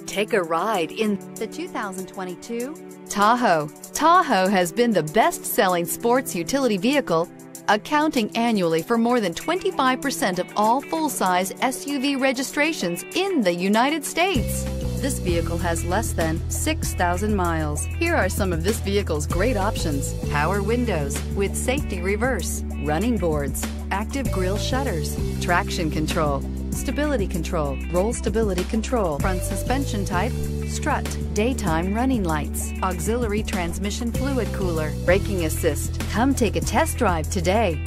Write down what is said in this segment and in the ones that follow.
Take a ride in the 2022 Tahoe. Tahoe has been the best-selling sports utility vehicle, accounting annually for more than 25% of all full-size SUV registrations in the United States. This vehicle has less than 6,000 miles. Here are some of this vehicle's great options: power windows with safety reverse, running boards, active grille shutters, traction control, stability control, roll stability control, front suspension type, strut, daytime running lights, auxiliary transmission fluid cooler, braking assist. Come take a test drive today.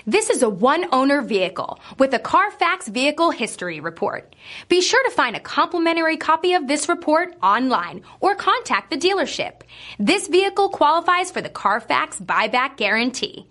This is a one-owner vehicle with a Carfax Vehicle History Report. Be sure to find a complimentary copy of this report online or contact the dealership. This vehicle qualifies for the Carfax Buyback Guarantee.